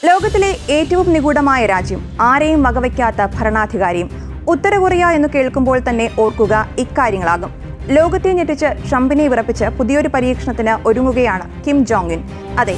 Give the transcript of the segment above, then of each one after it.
ലോകത്തിലെ ഏറ്റവും നിഗൂഢമായ രാജ്യം, ആരെയും വകവയ്ക്കാത്ത ഭരണാധികാരിയും. ഉത്തര കൊറിയ എന്ന് കേൾക്കുമ്പോൾ തന്നെ ഓർക്കുക ഇക്കാര്യങ്ങളാകും. ലോകത്തെ ഞെട്ടിച്ച് ട്രംപിനെ വിറപ്പിച്ച് പുതിയൊരു പരീക്ഷണത്തിന് ഒരുങ്ങുകയാണ് കിം ജോങ് ഉൻ. അതെ,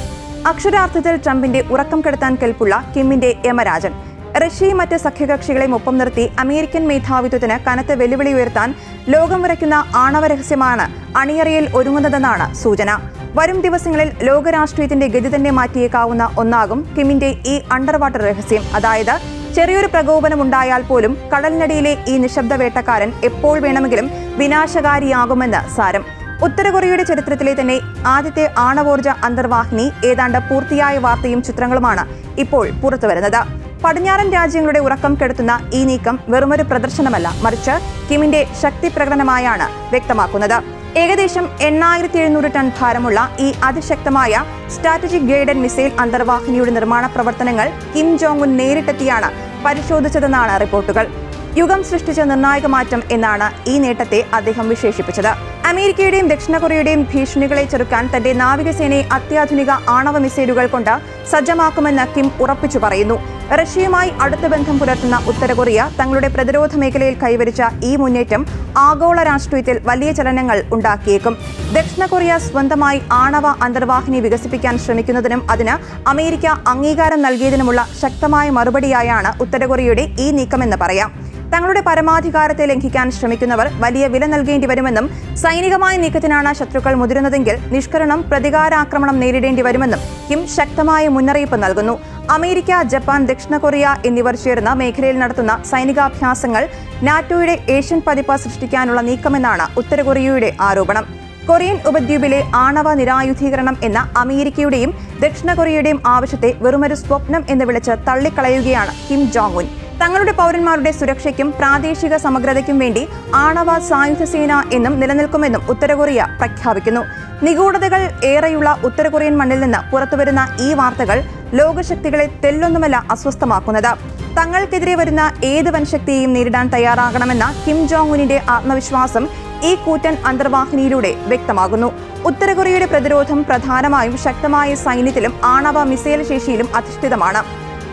അക്ഷരാർത്ഥത്തിൽ ട്രംപിന്റെ ഉറക്കം കെടുത്താൻ കെൽപ്പുള്ള കിമ്മിന്റെ യമരാജൻ. റഷ്യയും മറ്റ് സഖ്യകക്ഷികളെയും ഒപ്പം നിർത്തി അമേരിക്കൻ മേധാവിത്വത്തിന് കനത്ത വെല്ലുവിളി ഉയർത്താൻ ലോകം വിറയ്ക്കുന്ന ആണവ രഹസ്യമാണ് അണിയറയിൽ ഒരുങ്ങുന്നതെന്നാണ് സൂചന. വരും ദിവസങ്ങളിൽ ലോകരാഷ്ട്രീയത്തിന്റെ ഗതി തന്നെ മാറ്റിയേക്കാവുന്ന ഒന്നാകും കിമ്മിന്റെ ഈ അണ്ടർ വാട്ടർ രഹസ്യം. അതായത്, ചെറിയൊരു പ്രകോപനമുണ്ടായാൽ പോലും കടലിനടിയിലെ ഈ നിശബ്ദ വേട്ടക്കാരൻ എപ്പോൾ വേണമെങ്കിലും വിനാശകാരിയാകുമെന്ന് സാരം. ഉത്തര കൊറിയയുടെ ചരിത്രത്തിലെ തന്നെ ആദ്യത്തെ ആണവോർജ അന്തർവാഹിനി ഏതാണ്ട് പൂർത്തിയായ വാർത്തയും ചിത്രങ്ങളുമാണ് ഇപ്പോൾ പുറത്തുവരുന്നത്. പടിഞ്ഞാറൻ രാജ്യങ്ങളുടെ ഉറക്കം കെടുത്തുന്ന ഈ നീക്കം വെറുമൊരു പ്രദർശനമല്ല, മറിച്ച് കിമ്മിന്റെ ശക്തി പ്രകടനമായാണ് വ്യക്തമാക്കുന്നത്. ഏകദേശം 8700 ടൺ ഭാരമുള്ള ഈ അതിശക്തമായ സ്ട്രാറ്റജിക് ഗൈഡഡ് മിസൈൽ അന്തർവാഹിനിയുടെ നിർമ്മാണ പ്രവർത്തനങ്ങൾ കിം ജോങ് ഉൻ നേരിട്ടെത്തിയാണ് പരിശോധിച്ചതെന്നാണ് റിപ്പോർട്ടുകൾ. യുഗം സൃഷ്ടിച്ച നിർണായക മാറ്റം എന്നാണ് ഈ നേട്ടത്തെ അദ്ദേഹം വിശേഷിപ്പിച്ചത്. അമേരിക്കയുടെയും ദക്ഷിണ കൊറിയയുടെയും ഭീഷണികളെ ചെറുക്കാൻ തന്റെ നാവികസേനയെ അത്യാധുനിക ആണവ മിസൈലുകൾ കൊണ്ട് സജ്ജമാക്കുമെന്ന് കിം ഉറപ്പിച്ചു പറയുന്നു. റഷ്യയുമായി അടുത്ത ബന്ധം പുലർത്തുന്ന ഉത്തര കൊറിയ തങ്ങളുടെ പ്രതിരോധ മേഖലയിൽ കൈവരിച്ച ഈ മുന്നേറ്റം ആഗോള രാഷ്ട്രീയത്തിൽ വലിയ ചലനങ്ങൾ ഉണ്ടാക്കിയേക്കും. ദക്ഷിണ കൊറിയ സ്വന്തമായി ആണവ അന്തർവാഹിനി വികസിപ്പിക്കാൻ ശ്രമിക്കുന്നതിനും അതിന് അമേരിക്ക അംഗീകാരം നൽകിയതിനുമുള്ള ശക്തമായ മറുപടിയായാണ് ഉത്തര കൊറിയയുടെ ഈ നീക്കമെന്ന് പറയാം. തങ്ങളുടെ പരമാധികാരത്തെ ലംഘിക്കാൻ ശ്രമിക്കുന്നവർ വലിയ വില നൽകേണ്ടി വരുമെന്നും സൈനികമായ നീക്കത്തിനാണ് ശത്രുക്കൾ മുതിരുന്നതെങ്കിൽ നിഷ്കരണം പ്രതികാരാക്രമണം നേരിടേണ്ടി വരുമെന്നും കിം ശക്തമായ മുന്നറിയിപ്പ് നൽകുന്നു. അമേരിക്ക, ജപ്പാൻ, ദക്ഷിണ കൊറിയ എന്നിവർ ചേർന്ന് മേഖലയിൽ നടത്തുന്ന സൈനികാഭ്യാസങ്ങൾ നാറ്റോയുടെ ഏഷ്യൻ പതിപ്പ് സൃഷ്ടിക്കാനുള്ള നീക്കമെന്നാണ് ഉത്തര കൊറിയയുടെ ആരോപണം. കൊറിയൻ ഉപദ്വീപിലെ ആണവ നിരായുധീകരണം എന്ന അമേരിക്കയുടെയും ദക്ഷിണ കൊറിയയുടെയും ആവശ്യത്തെ വെറുമൊരു സ്വപ്നം എന്ന് വിളിച്ച് തള്ളിക്കളയുകയാണ് കിം ജോങ് ഉൻ. തങ്ങളുടെ പൗരന്മാരുടെ സുരക്ഷയ്ക്കും പ്രാദേശിക സമഗ്രതയ്ക്കും വേണ്ടി ആണവ സായുധ സേന എന്നും നിലനിൽക്കുമെന്നും ഉത്തര കൊറിയ പ്രഖ്യാപിക്കുന്നു. നിഗൂഢതകൾ ഏറെയുള്ള ഉത്തര കൊറിയൻ മണ്ണിൽ നിന്ന് പുറത്തുവരുന്ന ഈ വാർത്തകൾ ലോകശക്തികളെ തെല്ലൊന്നുമല്ല അസ്വസ്ഥമാക്കുന്നത്. തങ്ങൾക്കെതിരെ വരുന്ന ഏത് വൻശക്തിയെയും നേരിടാൻ തയ്യാറാകണമെന്ന കിം ജോങ് ഉന്നിന്റെ ആത്മവിശ്വാസം ഈ കൂറ്റൻ അന്തർവാഹിനിയിലൂടെ വ്യക്തമാകുന്നു. ഉത്തര കൊറിയയുടെ പ്രതിരോധം പ്രധാനമായും ശക്തമായ സൈന്യത്തിലും ആണവ മിസൈൽ ശേഷിയിലും അധിഷ്ഠിതമാണ്.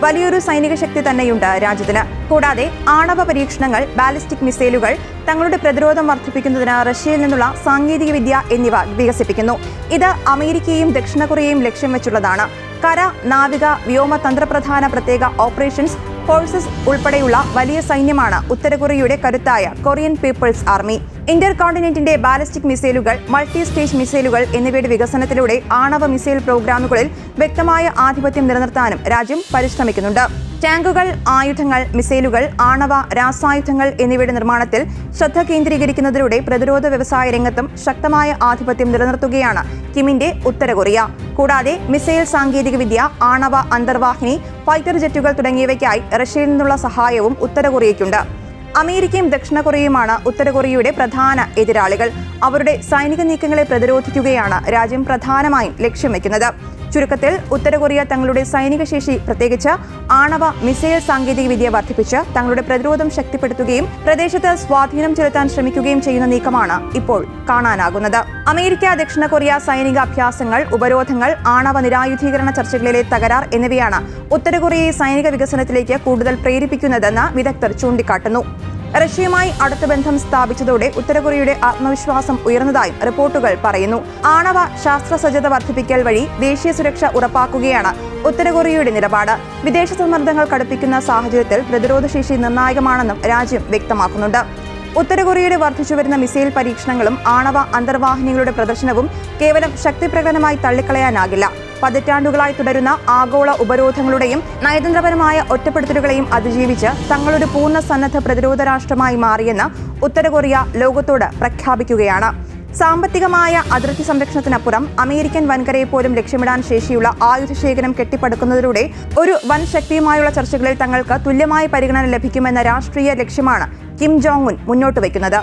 വലിയൊരു സൈനിക ശക്തി തന്നെയുണ്ട് രാജ്യത്തിന്. കൂടാതെ ആണവ പരീക്ഷണങ്ങൾ, ബാലിസ്റ്റിക് മിസൈലുകൾ, തങ്ങളുടെ പ്രതിരോധം വർദ്ധിപ്പിക്കുന്നതിന് റഷ്യയിൽ നിന്നുള്ള സാങ്കേതിക വിദ്യ എന്നിവ വികസിപ്പിക്കുന്നു. ഇത് അമേരിക്കയും ദക്ഷിണ കൊറിയയും ലക്ഷ്യം വെച്ചുള്ളതാണ്. കര, നാവിക, വ്യോമ തന്ത്രപ്രധാന പ്രത്യേക ഓപ്പറേഷൻസ് ഫോഴ്സസ് ഉൾപ്പെടെയുള്ള വലിയ സൈന്യമാണ് ഉത്തര കൊറിയയുടെ കരുത്തായ കൊറിയൻ പീപ്പിൾസ് ആർമി. ഇന്റർ കോണ്ടിനെന്റിന്റെ ബാലിസ്റ്റിക് മിസൈലുകൾ, മൾട്ടി സ്റ്റേജ് മിസൈലുകൾ എന്നിവയുടെ വികസനത്തിലൂടെ ആണവ മിസൈൽ പ്രോഗ്രാമുകളിൽ വ്യക്തമായ ആധിപത്യം നിലനിർത്താനും രാജ്യം പരിശ്രമിക്കുന്നുണ്ട്. ടാങ്കുകൾ, ആയുധങ്ങൾ, മിസൈലുകൾ, ആണവ, രാസായുധങ്ങൾ എന്നിവയുടെ നിർമ്മാണത്തിൽ ശ്രദ്ധ കേന്ദ്രീകരിക്കുന്നതിലൂടെ പ്രതിരോധ വ്യവസായ രംഗത്തും ശക്തമായ ആധിപത്യം നിലനിർത്തുകയാണ് കിമ്മിന്റെ ഉത്തര കൊറിയ. കൂടാതെ മിസൈൽ സാങ്കേതികവിദ്യ, ആണവ അന്തർവാഹിനി, ഫൈറ്റർ ജെറ്റുകൾ തുടങ്ങിയവയ്ക്കായി റഷ്യയിൽ നിന്നുള്ള സഹായവും ഉത്തര കൊറിയയ്ക്കുണ്ട്. അമേരിക്കയും ദക്ഷിണ കൊറിയയുമാണ് ഉത്തര കൊറിയയുടെ പ്രധാന എതിരാളികൾ. അവരുടെ സൈനിക നീക്കങ്ങളെ പ്രതിരോധിക്കുകയാണ് രാജ്യം പ്രധാനമായും ലക്ഷ്യം വയ്ക്കുന്നത്. ചുരുക്കത്തിൽ, ഉത്തര കൊറിയ തങ്ങളുടെ സൈനിക ശേഷി, പ്രത്യേകിച്ച് ആണവ മിസൈൽ സാങ്കേതികവിദ്യ വർദ്ധിപ്പിച്ച് തങ്ങളുടെ പ്രതിരോധം ശക്തിപ്പെടുത്തുകയും പ്രദേശത്ത് സ്വാധീനം ചെലുത്താൻ ശ്രമിക്കുകയും ചെയ്യുന്ന നീക്കമാണ് ഇപ്പോൾ കാണാനാകുന്നത്. അമേരിക്ക, ദക്ഷിണ കൊറിയ സൈനിക അഭ്യാസങ്ങൾ, ഉപരോധങ്ങൾ, ആണവ നിരായുധീകരണ ചർച്ചകളിലെ തകരാർ എന്നിവയാണ് ഉത്തര കൊറിയയെ സൈനിക വികസനത്തിലേക്ക് കൂടുതൽ പ്രേരിപ്പിക്കുന്നതെന്ന് വിദഗ്ധർ ചൂണ്ടിക്കാട്ടുന്നു. റഷ്യയുമായി അടുത്ത ബന്ധം സ്ഥാപിച്ചതോടെ ഉത്തര കൊറിയയുടെ ആത്മവിശ്വാസം ഉയർന്നതായും റിപ്പോർട്ടുകൾ പറയുന്നു. ആണവ ശാസ്ത്ര സജ്ജത വർദ്ധിപ്പിക്കൽ വഴി ദേശീയ സുരക്ഷ ഉറപ്പാക്കുകയാണ് ഉത്തര കൊറിയയുടെ നിലപാട്. വിദേശ സമ്മർദ്ദങ്ങൾ കടുപ്പിക്കുന്ന സാഹചര്യത്തിൽ പ്രതിരോധശേഷി നിർണായകമാണെന്നും രാജ്യം വ്യക്തമാക്കുന്നുണ്ട്. ഉത്തര കൊറിയയുടെ വർദ്ധിച്ചുവരുന്ന മിസൈൽ പരീക്ഷണങ്ങളും ആണവ അന്തർവാഹിനികളുടെ പ്രദർശനവും കേവലം ശക്തി പ്രകടനമായി തള്ളിക്കളയാനാകില്ല. പതിറ്റാണ്ടുകളായി തുടരുന്ന ആഗോള ഉപരോധങ്ങളുടെയും നയതന്ത്രപരമായ ഒറ്റപ്പെടുത്തലുകളെയും അതിജീവിച്ച് തങ്ങളൊരു പൂർണ്ണ സന്നദ്ധ പ്രതിരോധ രാഷ്ട്രമായി മാറിയെന്ന് ഉത്തര കൊറിയ ലോകത്തോട് പ്രഖ്യാപിക്കുകയാണ്. സാമ്പത്തികമായ അതിർത്തി സംരക്ഷണത്തിനപ്പുറം അമേരിക്കൻ വൻകരയെ പോലും ലക്ഷ്യമിടാൻ ശേഷിയുള്ള ആയുധശേഖരം കെട്ടിപ്പടുക്കുന്നതിലൂടെ ഒരു വൻ ശക്തിയുമായുള്ള ചർച്ചകളിൽ തങ്ങൾക്ക് തുല്യമായ പരിഗണന ലഭിക്കുമെന്ന രാഷ്ട്രീയ ലക്ഷ്യമാണ് കിം ജോങ് ഉൻ മുന്നോട്ട് വയ്ക്കുന്നത്.